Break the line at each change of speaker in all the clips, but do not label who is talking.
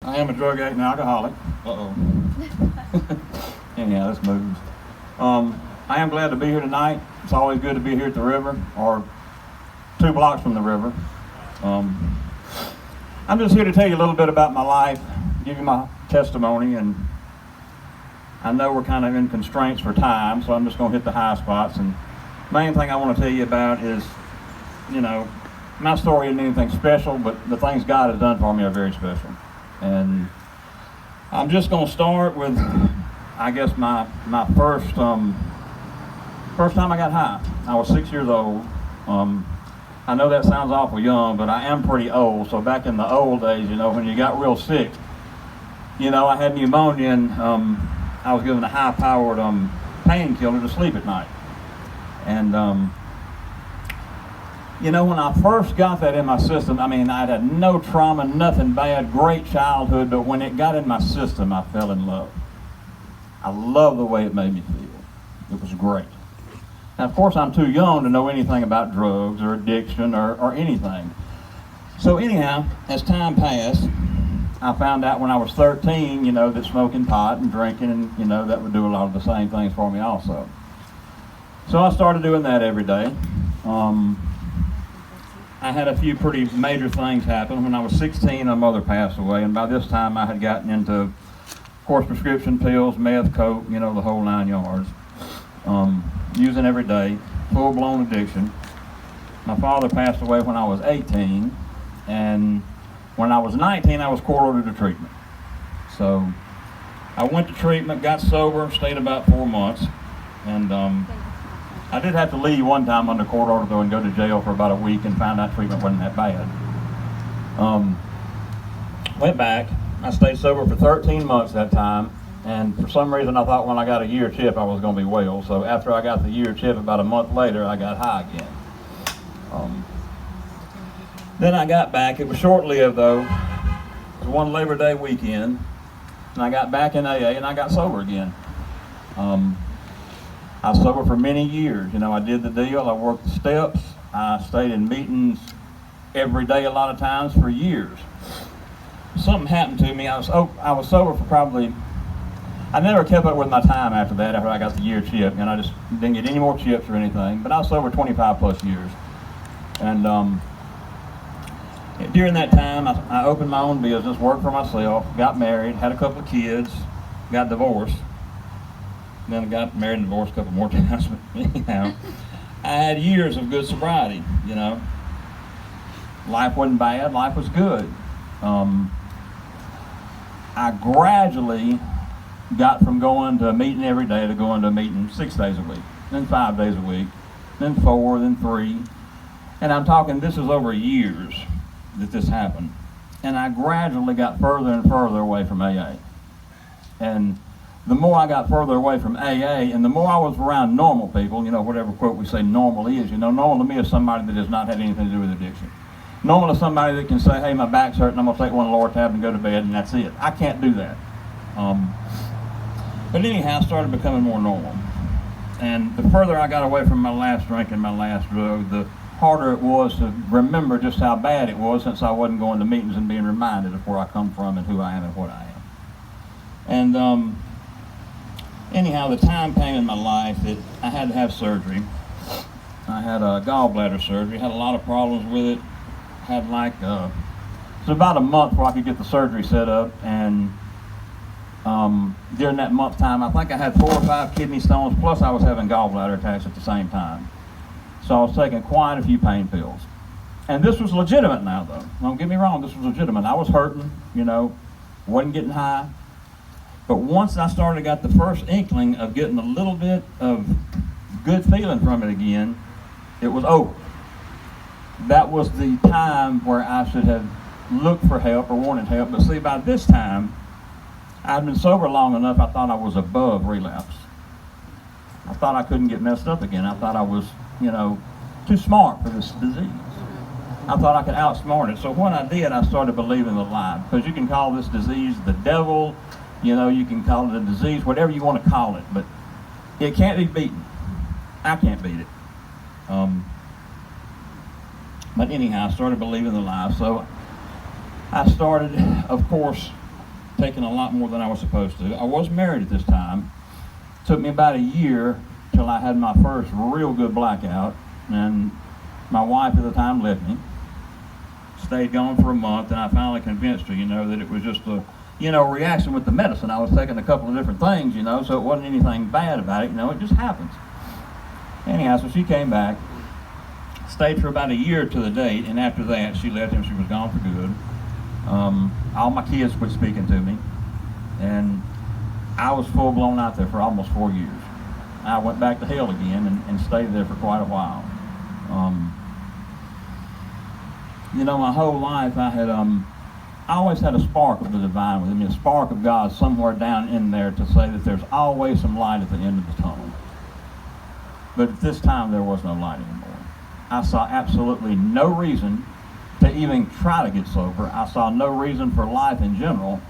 I am a drug addict and alcoholic. Uh-oh. Anyhow, this moves. I am glad to be here tonight. It's always good to be here at the river, or 2 blocks from the river. I'm just here to tell you a little bit about my life, give you my testimony, and I know we're kind of in constraints for time, so I'm just going to hit the high spots. And main thing I want to tell you about is, my story isn't anything special, but the things God has done for me are very special. And I'm just going to start with, I guess, my first time I got high. I was 6 years old. I know that sounds awful young, but I am pretty old. So back in the old days, when you got real sick, I had pneumonia, and I was given a high-powered painkiller to sleep at night. And when I first got that in my system, I'd had no trauma, nothing bad, great childhood, but when it got in my system, I fell in love. I love the way it made me feel. It was great. Now, of course, I'm too young to know anything about drugs or addiction or anything. So anyhow, as time passed, I found out when I was 13, that smoking pot and drinking, and, that would do a lot of the same things for me also. So I started doing that every day. I had a few pretty major things happen. When I was 16, my mother passed away, and by this time I had gotten into, of course, prescription pills, meth, coke, the whole 9 yards. Using every day, full-blown addiction. My father passed away when I was 18, and when I was 19, I was court-ordered to treatment. So I went to treatment, got sober, stayed about 4 months, and I did have to leave one time under court order, though, and go to jail for about a week, and found out treatment wasn't that bad. Went back. I stayed sober for 13 months that time, and for some reason I thought when I got a year chip I was going to be well. So after I got the year chip, about a month later, I got high again. Then I got back. It was short-lived, though. It was one Labor Day weekend, and I got back in AA, and I got sober again. I was sober for many years. I did the deal. I worked the steps. I stayed in meetings every day a lot of times for years. Something happened to me. I was sober for probably, I never kept up with my time after that, after I got the year chip, and I just didn't get any more chips or anything. But I was sober 25 plus years. And during that time, I opened my own business, worked for myself, got married, had a couple of kids, got divorced. Then I got married and divorced a couple more times, but anyhow, I had years of good sobriety, Life wasn't bad, life was good. I gradually got from going to a meeting every day to going to a meeting 6 days a week, then 5 days a week, then 4, then 3. And I'm talking, this is over years that this happened. And I gradually got further and further away from AA. And the more I got further away from AA, and the more I was around normal people, whatever quote we say normal is, normal to me is somebody that has not had anything to do with addiction. Normal is somebody that can say, hey, my back's hurting, I'm going to take one Lortab and go to bed, and that's it. I can't do that. But anyhow, I started becoming more normal. And the further I got away from my last drink and my last drug, the harder it was to remember just how bad it was, since I wasn't going to meetings and being reminded of where I come from and who I am and what I am. And anyhow, the time came in my life that I had to have surgery. I had a gallbladder surgery, had a lot of problems with it. Had it was about a month before I could get the surgery set up, and during that month time, I think I had 4 or 5 kidney stones, plus I was having gallbladder attacks at the same time. So I was taking quite a few pain pills. And this was legitimate now, though. Don't get me wrong, this was legitimate. I was hurting, wasn't getting high. But once I got the first inkling of getting a little bit of good feeling from it again, it was over. That was the time where I should have looked for help or wanted help. But see, by this time, I'd been sober long enough, I thought I was above relapse. I thought I couldn't get messed up again. I thought I was, too smart for this disease. I thought I could outsmart it. So when I did, I started believing the lie. Because you can call this disease the devil, you can call it a disease, whatever you want to call it, but it can't be beaten. I can't beat it. But anyhow, I started believing the lie. So I started, of course, taken a lot more than I was supposed to. I was married at this time. It took me about a year till I had my first real good blackout, and my wife at the time left me. Stayed gone for a month, and I finally convinced her, that it was just a, reaction with the medicine. I was taking a couple of different things, so it wasn't anything bad about it, it just happens. Anyhow, so she came back, stayed for about a year to the date, and after that, she left and she was gone for good. All my kids quit speaking to me, and I was full-blown out there for almost 4 years. I went back to hell again and stayed there for quite a while. My whole life I always had a spark of the divine within me, a spark of God somewhere down in there to say that there's always some light at the end of the tunnel. But at this time, there was no light anymore. I saw absolutely no reason to even try to get sober. I saw no reason for life in general.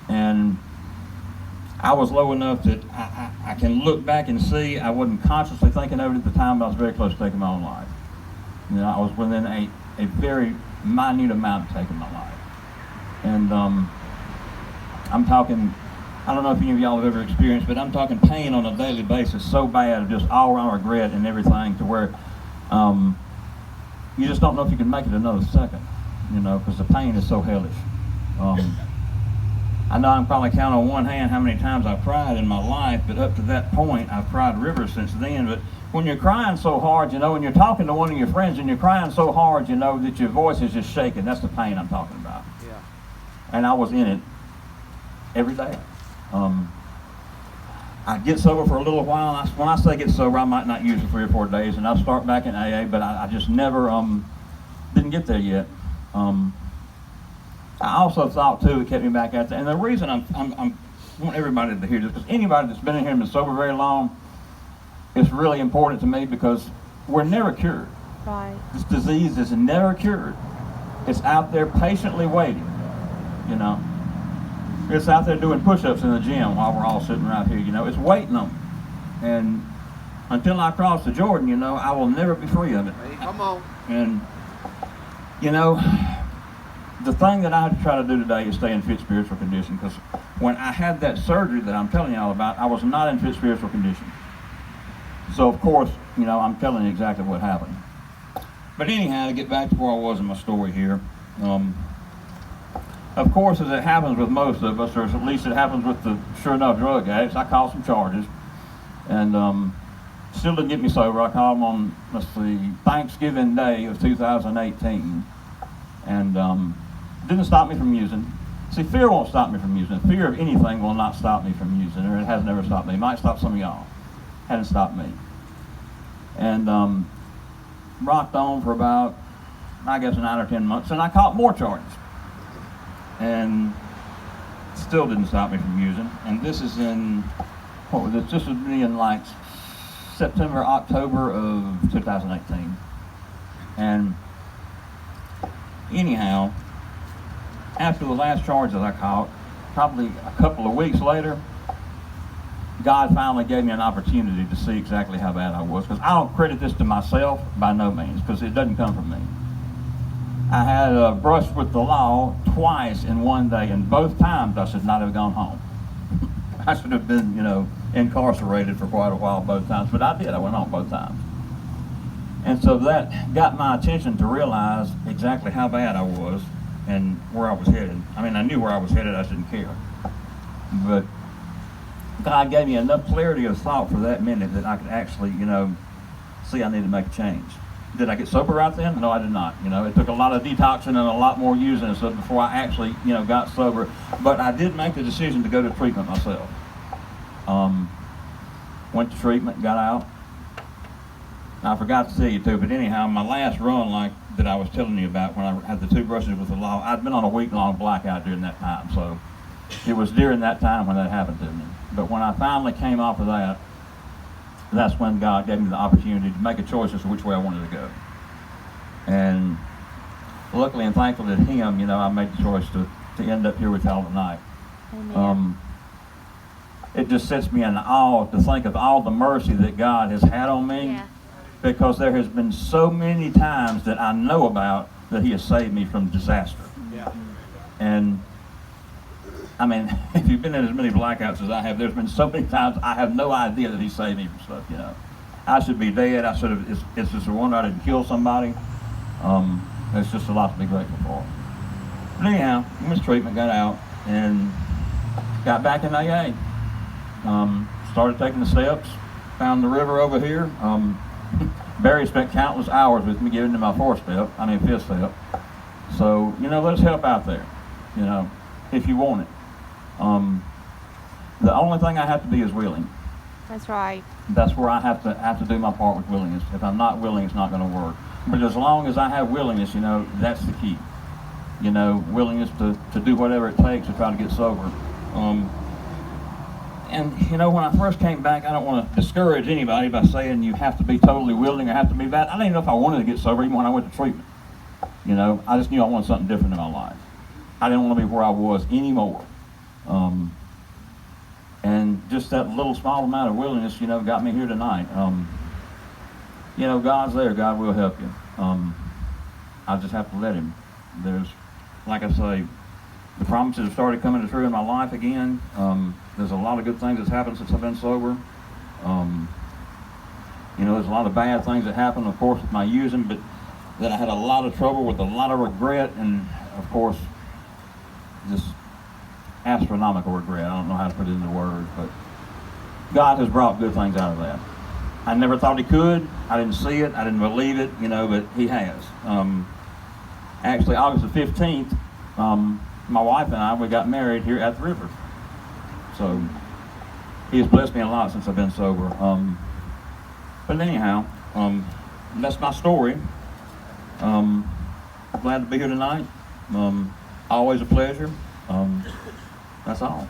And I was low enough that I can look back and see I wasn't consciously thinking of it at the time, but I was very close to taking my own life. I was within a very minute amount of taking my life. And I'm talking, I don't know if any of y'all have ever experienced, but I'm talking pain on a daily basis so bad, just all around regret and everything, to where you just don't know if you can make it another second, because the pain is so hellish. I know I'm probably counting on one hand how many times I've cried in my life, but up to that point, I've cried rivers since then. But when you're crying so hard, when you're talking to one of your friends and you're crying so hard, that your voice is just shaking, that's the pain I'm talking about.
Yeah.
And I was in it every day. I get sober for a little while. When I say get sober, I might not use it 3 or 4 days, and I'll start back in AA, but I just never didn't get there yet. I also thought too, it kept me back out there. And the reason I want everybody to hear this, because anybody that's been in here and been sober very long, it's really important to me, because we're never cured.
Right.
This disease is never cured. It's out there patiently waiting, It's out there doing push-ups in the gym while we're all sitting right here, It's waiting on me. And until I cross the Jordan, I will never be free of it.
Hey, come on.
And, the thing that I have to try to do today is stay in fit spiritual condition, because when I had that surgery that I'm telling you all about, I was not in fit spiritual condition. So, of course, I'm telling you exactly what happened. But anyhow, to get back to where I was in my story here, of course, as it happens with most of us, or at least it happens with the sure enough drug addicts, I caught some charges, and still didn't get me sober. I caught them on, Thanksgiving Day of 2018, and didn't stop me from using. See, fear won't stop me from using. Fear of anything will not stop me from using, or it has never stopped me. It might stop some of y'all. Hadn't stopped me. And rocked on for about, 9 or 10 months, and I caught more charges. And still didn't stop me from using. And this is in, this would be in like September, October of 2018. And anyhow, after the last charge that I caught, probably a couple of weeks later, God finally gave me an opportunity to see exactly how bad I was. Because I don't credit this to myself by no means, because it doesn't come from me. I had brushed with the law twice in one day, and both times I should not have gone home. I should have been, incarcerated for quite a while both times, but I did. I went home both times. And so that got my attention to realize exactly how bad I was and where I was headed. I mean, I knew where I was headed. I didn't care. But God gave me enough clarity of thought for that minute that I could actually, see I needed to make a change. Did I get sober right then? No, I did not. It took a lot of detoxing and a lot more using and stuff before I actually, got sober. But I did make the decision to go to treatment myself. Went to treatment, got out. I forgot to tell you too, but anyhow, my last run, like that I was telling you about when I had the 2 brushes with the law, I'd been on a week-long blackout during that time. So it was during that time when that happened to me. But when I finally came off of that, that's when God gave me the opportunity to make a choice as to which way I wanted to go. And luckily and thankful to Him, I made the choice to end up here with y'all tonight.
Amen.
It just sets me in awe to think of all the mercy that God has had on me.
Yeah.
Because there has been so many times that I know about that He has saved me from disaster.
Yeah.
And I mean, if you've been in as many blackouts as I have, there's been so many times I have no idea that he saved me from stuff, you know. I should be dead. I should have, it's just a wonder I didn't kill somebody. It's just a lot to be grateful for. But anyhow, missed treatment, got out, and got back in AA. Started taking the steps, found the river over here. Barry spent countless hours with me giving him my fifth step. So, you know, let's help out there, you know, if you want it. The only thing I have to be is willing.
That's right.
That's where I have to do my part with willingness. If I'm not willing, it's not going to work. But as long as I have willingness, you know, that's the key. You know, willingness to do whatever it takes to try to get sober. And, you know, when I first came back, I don't want to discourage anybody by saying you have to be totally willing or have to be bad. I didn't even know if I wanted to get sober even when I went to treatment. You know, I just knew I wanted something different in my life. I didn't want to be where I was anymore. And just that little small amount of willingness, you know, got me here tonight. You know, God's there. God will help you. I just have to let him. There's, like I say, the promises have started coming true in my life again. There's a lot of good things that's happened since I've been sober. You know, there's a lot of bad things that happened, of course, with my using, but that I had a lot of trouble with, a lot of regret, and of course, just astronomical regret. I don't know how to put it into words, but God has brought good things out of that. I never thought he could. I didn't see it. I didn't believe it, you know, but he has. Actually, August the 15th, my wife and I, we got married here at the river. So he has blessed me a lot since I've been sober. But anyhow, that's my story. Glad to be here tonight. Always a pleasure. That's all.